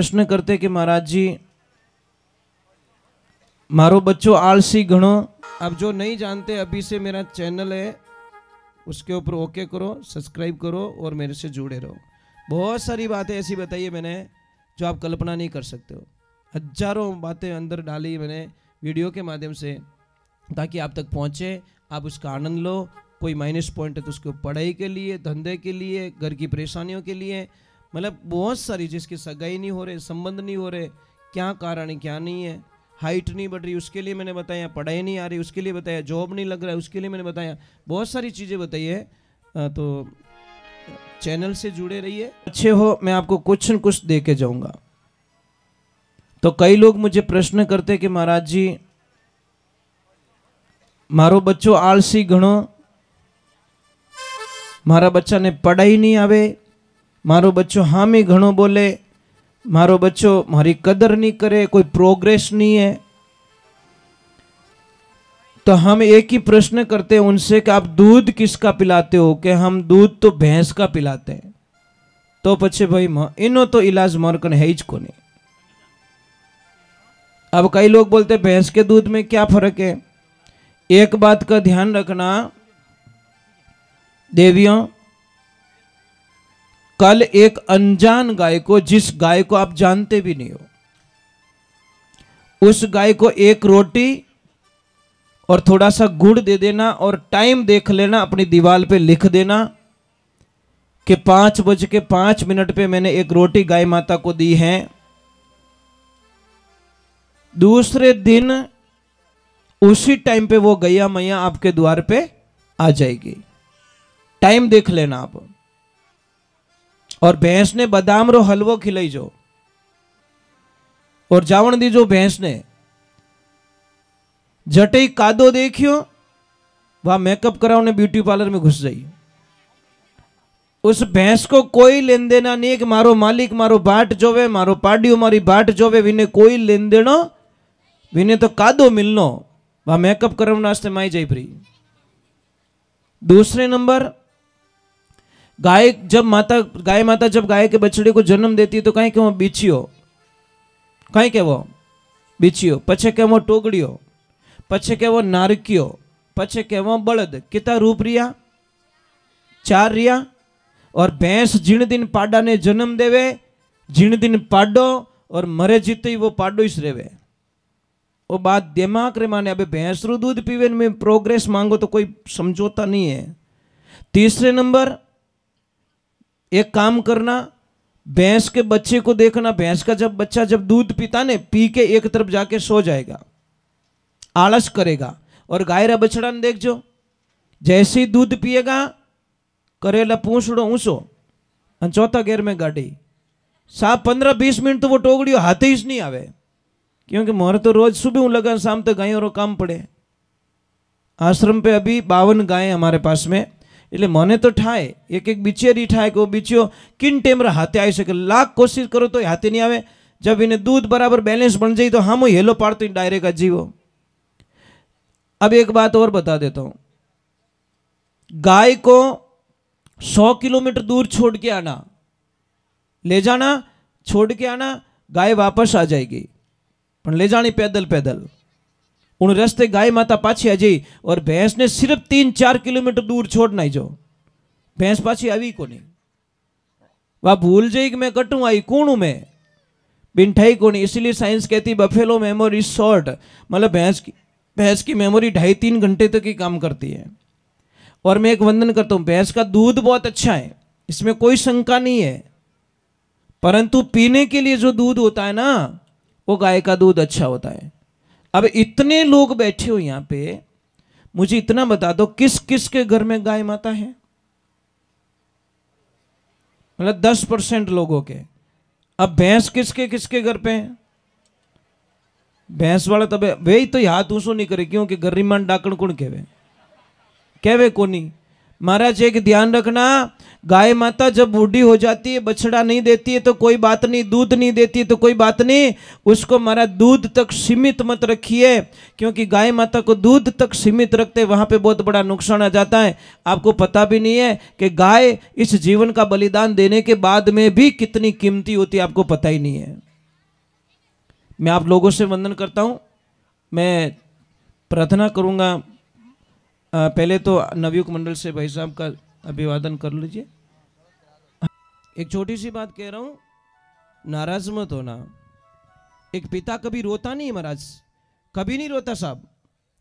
प्रश्न करते कि महाराज जी मारो बच्चों आलसी घणो। अब जो नहीं जानते अभी से मेरा चैनल है उसके ऊपर ओके करो, सब्सक्राइब करो और मेरे से जुड़े रहो। बहुत सारी बातें ऐसी बताई है मैंने जो आप कल्पना नहीं कर सकते हो। हजारों बातें अंदर डाली मैंने वीडियो के माध्यम से ताकि आप तक पहुंचे, आप उसका आनंद लो। कोई माइनस पॉइंट है तो उसको पढ़ाई के लिए, धंधे के लिए, घर की परेशानियों के लिए, मतलब बहुत सारी, जिसकी सगाई नहीं हो रहे, संबंध नहीं हो रहे, क्या कारण है क्या नहीं है, हाइट नहीं बढ़ रही उसके लिए मैंने बताया, पढ़ाई नहीं आ रही उसके लिए बताया, जॉब नहीं लग रहा है उसके लिए मैंने बताया, बहुत सारी चीज़ें बताई है। तो चैनल से जुड़े रहिए, अच्छे हो, मैं आपको कुछ न कुछ दे के जाऊंगा। तो कई लोग मुझे प्रश्न करते कि महाराज जी मारो बच्चो आलसी घणो, मारा बच्चा ने पढ़ाई नहीं आवे, मारो बच्चो हामी घणो बोले, मारो बच्चो मारी कदर नहीं करे, कोई प्रोग्रेस नहीं है। तो हम एक ही प्रश्न करते हैं उनसे कि आप दूध किसका पिलाते हो? कि हम दूध तो भैंस का पिलाते हैं। तो पछे भाई इनो तो इलाज मरकन है ही कोनी। अब कई लोग बोलते भैंस के दूध में क्या फर्क है? एक बात का ध्यान रखना देवियों, कल एक अनजान गाय को, जिस गाय को आप जानते भी नहीं हो, उस गाय को एक रोटी और थोड़ा सा गुड़ दे देना और टाइम देख लेना, अपनी दीवार पे लिख देना कि 5:05 पे मैंने एक रोटी गाय माता को दी है। दूसरे दिन उसी टाइम पे वो गैया मैया आपके द्वार पे आ जाएगी। टाइम देख लेना आप। और भैंस ने बादाम रो हलवो खिलाई जो और जावण दी जो भैंस ने जटे कादो देखियो, वह मेकअप कराओ ने ब्यूटी पार्लर में घुस जाई। उस भैंस को कोई लेन देना नहीं कि मारो मालिक मारो बाट जोवे, मारो पाडियो मारी बाट जोवे, विने कोई लेन देनो, विने तो कादो मिलनो, वह मेकअप कराने वास्ते माई जाई फ्री। दूसरे नंबर, गाय माता जब गाय के बछड़े को जन्म देती है तो कहीं के वो बीचियो, कहीं के वो बीचियो, पछे के वो टोगड़ियो, पछे के वो नारकियो, पछे के वो बलद। कितना रूप रिया? 4 रिया। और भैंस जिन दिन पाडा ने जन्म देवे, जिन दिन पाडो और मरे जीते ही वो पाडो ही रेवे। वो बात दिमाग रे माने। अबे भैंस रू दूध पीवे में प्रोग्रेस मांगो तो कोई समझौता नहीं है। तीसरे नंबर, एक काम करना, भैंस के बच्चे को देखना। भैंस का बच्चा जब दूध पीता ने, पी के एक तरफ जाके सो जाएगा, आलस करेगा। और गाय रा बछड़ा ने देख जो, जैसे ही दूध पिएगा करेला पूंछड़ो ऊंचो और चौथा गेर में गाड़ी। 15-20 मिनट तो वो टोगड़ियो हाथे ही नहीं आवे, क्योंकि मोर तो रोज सुबह लगा शाम तक गायों रो काम पड़े। आश्रम पे अभी 52 गाय हमारे पास में, એટલે મને તો ઠાય એક બિચેરી ઠાય કે બીચો કિન ટેમરા હાથે આવી શકે, લાખ કોશિશ કરો તો હાથે નહીં આવે। जब इन्हें दूध बराबर बैलेंस बन जाए तो हम हेलो पाड़ते डायरेक्ट अजीवो। अब एक बात और बता देता हूं, गाय को 100 किलोमीटर दूर छोड़ के आना, ले जाना, छोड़ के आना, गाय वापस आ जाएगी, पर ले जानी पैदल पैदल। उन रास्ते गाय माता पाछी आ जाई। और भैंस ने सिर्फ 3-4 किलोमीटर दूर छोड़ना ही जो, भैंस पाछी आई को नहीं, वह भूल जाई कि मैं कटू आई कौन हूं मैं, बिनठाई को नहीं। इसलिए साइंस कहती बफेलो मेमोरी शॉर्ट, मतलब भैंस की मेमोरी 2.5-3 घंटे तक ही काम करती है। और मैं एक वंदन करता हूं, भैंस का दूध बहुत अच्छा है, इसमें कोई शंका नहीं है, परंतु पीने के लिए जो दूध होता है ना, वो गाय का दूध अच्छा होता है। अब इतने लोग बैठे हो यहां पे, मुझे इतना बता दो किस किस के घर में गाय माता है? मतलब 10% लोगों के। अब भैंस किसके घर पे है? भैंस वाला तब वे तो हाथ ऊंचो नहीं करे, क्योंकि गर्रीमान डाकण कौन कहवे कोनी। महाराज एक ध्यान रखना, गाय माता जब बूढ़ी हो जाती है, बछड़ा नहीं देती है तो कोई बात नहीं, दूध नहीं देती है तो कोई बात नहीं, उसको महाराज दूध तक सीमित मत रखिए, क्योंकि गाय माता को दूध तक सीमित रखते वहां पे बहुत बड़ा नुकसान आ जाता है। आपको पता भी नहीं है कि गाय इस जीवन का बलिदान देने के बाद में भी कितनी कीमती होती है, आपको पता ही नहीं है। मैं आप लोगों से वंदन करता हूँ। मैं प्रार्थना करूँगा। पहले तो नवयुग मंडल से भाई साहब का अभिवादन कर लीजिए। एक छोटी सी बात कह रहा हूँ, नाराज मत होना। एक पिता कभी रोता नहीं है महाराज, कभी नहीं रोता साहब।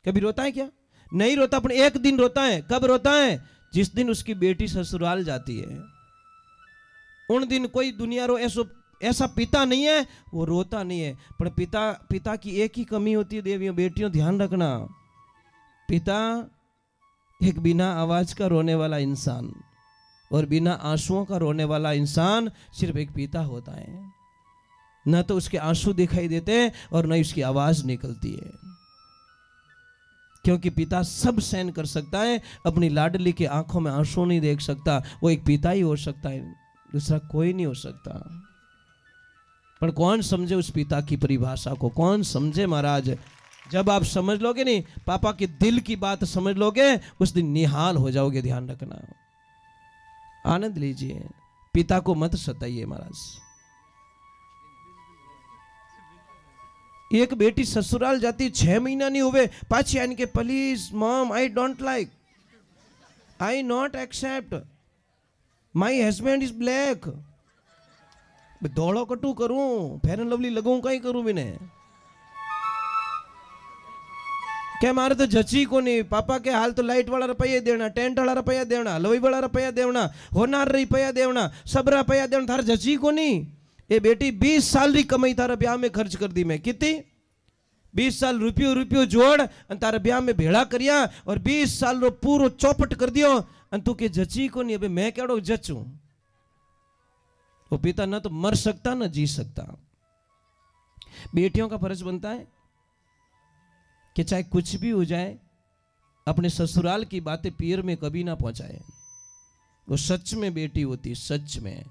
कभी रोता है क्या? नहीं रोता। पर एक दिन रोता है। कब रोता है? जिस दिन उसकी बेटी ससुराल जाती है, उन दिन कोई दुनिया रो ऐसा पिता नहीं है, वो रोता नहीं है। पर पिता की एक ही कमी होती है देवियों बेटियों, ध्यान रखना। पिता एक बिना आवाज का रोने वाला इंसान और बिना आंसुओं का रोने वाला इंसान सिर्फ एक पिता होता है। न तो उसके आंसू दिखाई देते और न उसकी आवाज निकलती है, क्योंकि पिता सब सहन कर सकता है, अपनी लाडली की आंखों में आंसू नहीं देख सकता। वो एक पिता ही हो सकता है, दूसरा कोई नहीं हो सकता। पर कौन समझे उस पिता की परिभाषा को? कौन समझे महाराज? जब आप समझ लोगे नहीं, पापा के दिल की बात समझ लोगे, उस दिन निहाल हो जाओगे। ध्यान रखना, आनंद लीजिए, पिता को मत सताइए महाराज। एक बेटी ससुराल जाती 6 महीना नहीं हुए, पाछी आने के please mom I don't like, I not accept, my husband is black. दौड़ो कटू करूं, फेयर एंड लवली लगूं, कहीं करूं भी नहीं। क्या मारे तो जची को नहीं। पापा के हाल तो लाइट वाला रुपया देना, टेंट वाला रुपया देना, हलवाई वाला रुपया देना, होनार रुपया देना, सब रुपया देना, थार जची को नहीं। ये बेटी 20 साल री कमाई थारा ब्याह में खर्च कर दी मैं। कितनी? 20 साल रुपयो जोड़ तारा ब्याह में भेड़ा करिया और 20 साल रो पूरो चौपट कर दियो, तू के जची को नहीं। अबे मैं केड़ो जचू? वो पिता न तो मर सकता न जी सकता। बेटियों का फर्ज बनता है कि चाहे कुछ भी हो जाए, अपने ससुराल की बातें पीर में कभी ना पहुंचाए। वो सच में बेटी होती, सच में।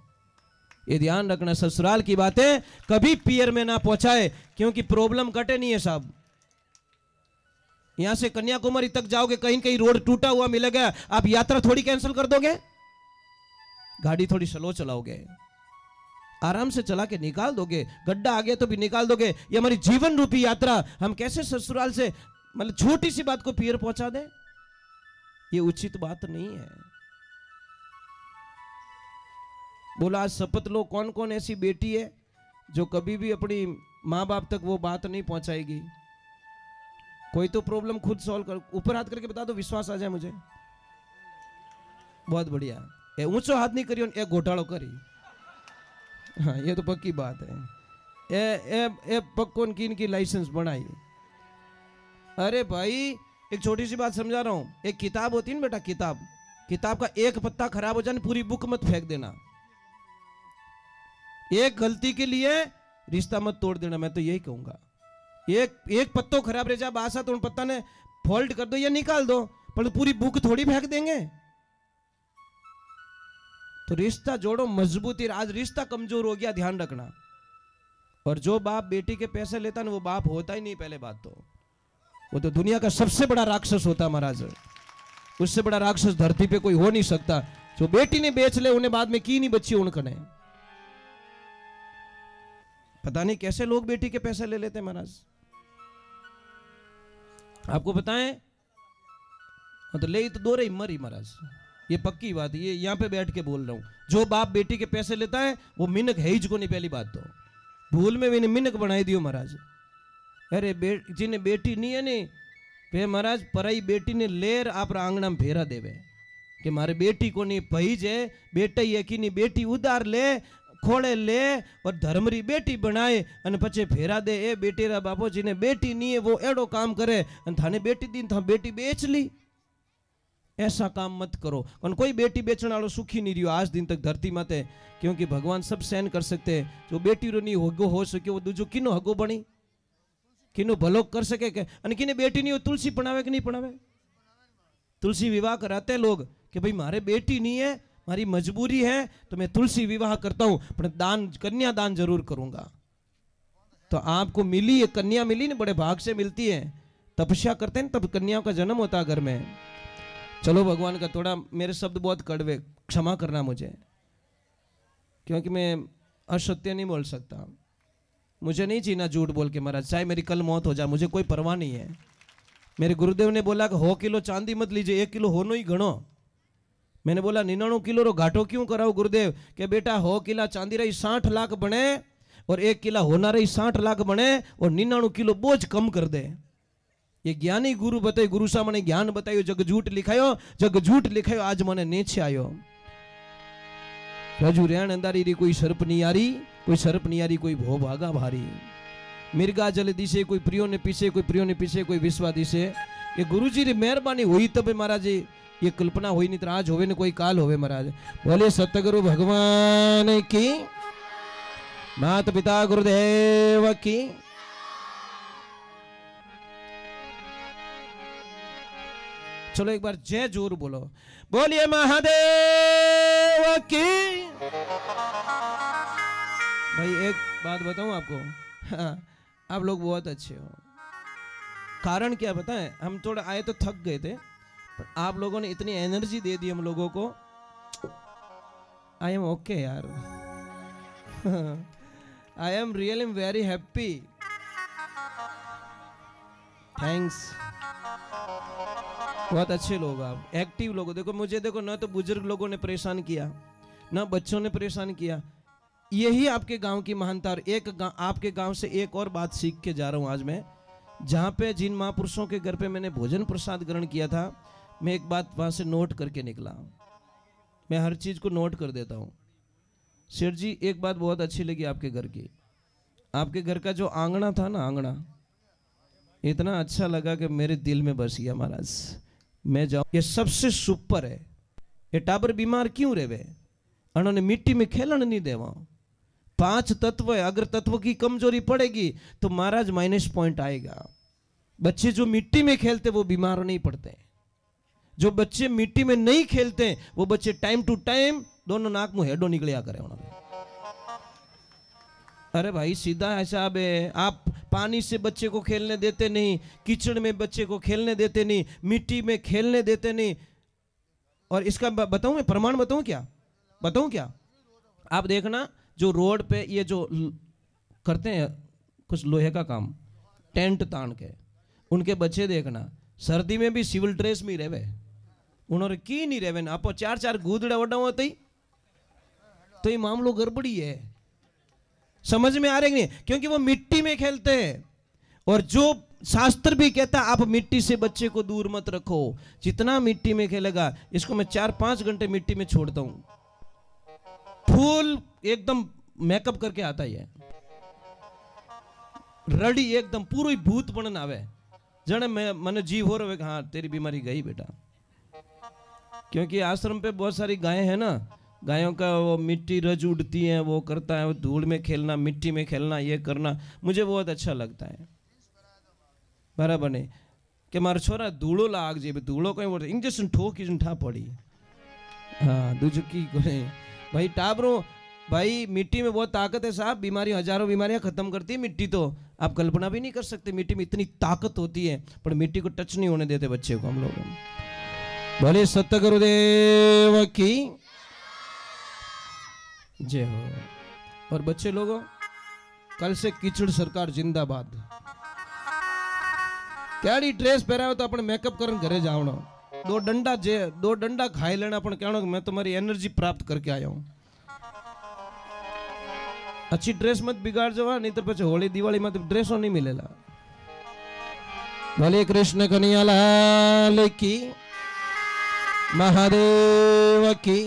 ये ध्यान रखना, ससुराल की बातें कभी पियर में ना पहुंचाए, क्योंकि प्रॉब्लम कटे नहीं है साहब। यहां से कन्याकुमारी तक जाओगे, कहीं कहीं रोड टूटा हुआ मिलेगा, आप यात्रा थोड़ी कैंसिल कर दोगे? गाड़ी थोड़ी स्लो चलाओगे, आराम से चला के निकाल दोगे। गड्ढा आ गया तो भी निकाल दोगे। ये हमारी जीवन रूपी यात्रा, हम कैसे ससुराल से मतलब छोटी सी बात को पियर पहुंचा दे? ये उचित बात नहीं है। बोला आज शपथ लो, कौन कौन ऐसी बेटी है जो कभी भी अपनी माँ बाप तक वो बात नहीं पहुंचाएगी? कोई तो प्रॉब्लम खुद सॉल्व कर, ऊपर हाथ करके बता दो, विश्वास आ जाए मुझे। बहुत बढ़िया। ए ऊंचो हाथ नहीं करियो, एक घोटालो करी। हाँ, ये तो पक्की बात है। ए पक्कों की लाइसेंस बनाई। अरे भाई, एक छोटी सी बात समझा रहा हूं। एक किताब होती है ना बेटा, किताब का एक पत्ता खराब हो जाए, पूरी बुक मत फेंक देना। एक गलती के लिए रिश्ता मत तोड़ देना, मैं तो यही कहूंगा। एक पत्तो खराब रह जाए बासा, तो उन पत्ता ने फोल्ड कर दो या निकाल दो, पर पूरी बुक थोड़ी फेंक देंगे। तो रिश्ता जोड़ो, मजबूती। आज रिश्ता कमजोर हो गया, ध्यान रखना। और जो बाप बेटी के पैसे लेता ना, वो बाप होता ही नहीं। पहले बात तो वो तो दुनिया का सबसे बड़ा राक्षस होता है महाराज। उससे बड़ा राक्षस धरती पे कोई हो नहीं सकता। जो बेटी ने बेच ले, उन्हें बाद में की नहीं बच्ची उनकने। पता नहीं कैसे लोग बेटी के पैसे ले लेते महाराज। आपको बताएं, तो ले तो दो रही मरी महाराज, ये पक्की बात है। ये यहां पे बैठ के बोल रहा हूं। जो बाप बेटी के पैसे लेता है वो मिनक है ही को नहीं। पहली बात तो भूल में भी मिनक बनाई दियो महाराज। अरे जिन्हें बेटी नहीं है नहीं पे महाराज, पराई बेटी ने लेर आप आंगणा में फेरा देवे कि मारे बेटी को नहीं पही जे, बेटा ही है कि नहीं, बेटी उधार ले, खोड़े ले और धर्मरी बेटी बनाए और पचे फेरा दे। ए बेटी रा बापो, जिन्हें बेटी नहीं है वो एड़ो काम करे, थाने बेटी दी था बेटी बेच ली। ऐसा काम मत करो। और कोई बेटी बेचने वालों सुखी नहीं रहो आज दिन तक धरती माते, क्योंकि भगवान सब सहन कर सकते हैं। जो बेटी रो नहीं हगो हो सके, वो दूजो किनो हगो बनी, किनो भलो कर सके के? किने बेटी नहीं हो, तुलसी पढ़ावे कि नहीं पढ़ावे? तुलसी विवाह कराते हैं लोग कि भाई मारे बेटी नहीं है, मारी मजबूरी है, तो मैं तुलसी विवाह करता हूं, पर दान, कन्या दान जरूर करूंगा। तो आपको मिली है कन्या, मिली ना, बड़े भाग से मिलती है। तपस्या करते हैं तब कन्याओं का जन्म होता है घर में। चलो भगवान का, थोड़ा मेरे शब्द बहुत कड़वे, क्षमा करना मुझे, क्योंकि मैं असत्य नहीं बोल सकता। मुझे नहीं जीना झूठ बोल के महाराज, चाहे मेरी कल मौत हो जाए मुझे कोई परवाह नहीं है। मेरे गुरुदेव ने बोला कि 100 किलो चांदी मत लीजिए, 1 किलो होनो ही घणो। मैंने बोला 99 किलो रो घाटो क्यों कराओ गुरुदेव? के बेटा 100 किला चांदी रही 60 लाख बने और 1 किला होना रही 60 लाख बने और 99 किलो बोझ कम कर दे। ये ज्ञानी गुरु बताए, गुरु साहब ने ज्ञान बतायो, जग झूठ लिखायो, जग झूठ लिखायो, आज मने नीचे आयो। रजू रेण अंदारी री कोई सर्प नहीं आ रही, कोई सर्प नहीं आ रही, कोई भो भागा भारी। मिर्गा जल दिशे कोई प्रियो ने पीछे, कोई प्रियो ने पीछे, कोई विश्वा दिशे। ये गुरुजी री मेहरबानी हुई तब महाराज जी ये कल्पना हुई, नहीं तो आज होवे न कोई काल होवे महाराज। बोले सतगुरु भगवान की, माता पिता गुरुदेव की। चलो एक बार जय जोर बोलो, बोलिए महादेव की। भाई एक बात बताऊं आपको, हाँ, आप लोग बहुत अच्छे हो। कारण क्या बताएं, हम थोड़ा आए तो थक गए थे, पर आप लोगों ने इतनी एनर्जी दे दी हम लोगों को। आई एम ओके यार, I am really very happy, thanks. बहुत अच्छे लोग आप, एक्टिव लोग। देखो मुझे, देखो ना तो बुजुर्ग लोगों ने परेशान किया, ना बच्चों ने परेशान किया। यही आपके गांव की महानता। और आपके गांव से एक और बात सीख के जा रहा हूं आज मैं, जहां पे जिन महापुरुषों के घर पे मैंने भोजन प्रसाद ग्रहण किया था, मैं एक बात वहां से नोट करके निकला। मैं हर चीज को नोट कर देता हूं। शेर जी एक बात बहुत अच्छी लगी आपके घर की, आपके घर का जो आंगना था ना, आंगना इतना अच्छा लगा कि मेरे दिल में बस गया महाराज। मैं जाऊं, ये सबसे सुपर है। ये टाबर बीमार क्यों रहे? उन्होंने मिट्टी में खेलन नहीं देवा। 5 तत्व है, अगर तत्व की कमजोरी पड़ेगी तो महाराज माइनस पॉइंट आएगा। बच्चे जो मिट्टी में खेलते वो बीमार नहीं पड़ते। जो बच्चे मिट्टी में नहीं खेलते वो बच्चे टाइम टू टाइम दोनों नाक मुंह हेडो निकलिया करे उन्होंने। अरे भाई सीधा हिसाब है, आप पानी से बच्चे को खेलने देते नहीं, कीचड़ में बच्चे को खेलने देते नहीं, मिट्टी में खेलने देते नहीं। और इसका बताऊं मैं प्रमाण, बताऊं क्या? आप देखना जो रोड पे ये जो करते हैं कुछ लोहे का काम, टेंट तान के, उनके बच्चे देखना सर्दी में भी सिविल ड्रेस में रहे। उन्होंने की नहीं रहे ना, आप 4 गूदड़ा वडा होते ही तो ये मामलो गड़बड़ी है। समझ में आ रहे नहीं? क्योंकि वो मिट्टी में खेलते हैं। और जो शास्त्र भी कहता है आप मिट्टी से बच्चे को दूर मत रखो, जितना मिट्टी में खेलेगा। इसको मैं 4-5 घंटे मिट्टी में छोड़ता हूं, फुल एकदम मेकअप करके आता है, रड़ी एकदम पूरी भूत बनन आवे, जने मैंने जीव हो रहे हाँ तेरी बीमारी गई बेटा। क्योंकि आश्रम पे बहुत सारी गायें हैं ना, गायों का वो मिट्टी रज उड़ती है, वो करता है, वो धूल में खेलना, मिट्टी में खेलना, ये करना मुझे बहुत अच्छा लगता है। बराबर नहीं कि मारा छोरा धूलो लाग जे, धूलो कहीं बोलते इंजेक्शन ठोक ठा पड़ी। हाँ दूजो की भाई टाबरों, भाई मिट्टी में बहुत ताकत है साहब, बीमारी हजारों बीमारियां खत्म करती है मिट्टी। तो आप कल्पना भी नहीं कर सकते मिट्टी में इतनी ताकत होती है, पर मिट्टी को टच नहीं होने देते बच्चे को हम लोग। भले सतगुरुदेव की जय हो। और बच्चे लोगों कल से कीचड़ सरकार जिंदाबाद। कैडी ड्रेस पहराओ तो अपने मेकअप करन घरे जावनो, 2 डंडा खाई लेना, अपन कहना मैं तुम्हारी एनर्जी प्राप्त करके आया हूं। अच्छी ड्रेस मत बिगाड़ जावा, नहीं तो पीछे होली दिवाली में तो ड्रेसों नहीं मिलेला। भले कृष्ण कन्हैया लाल की, महादेव की।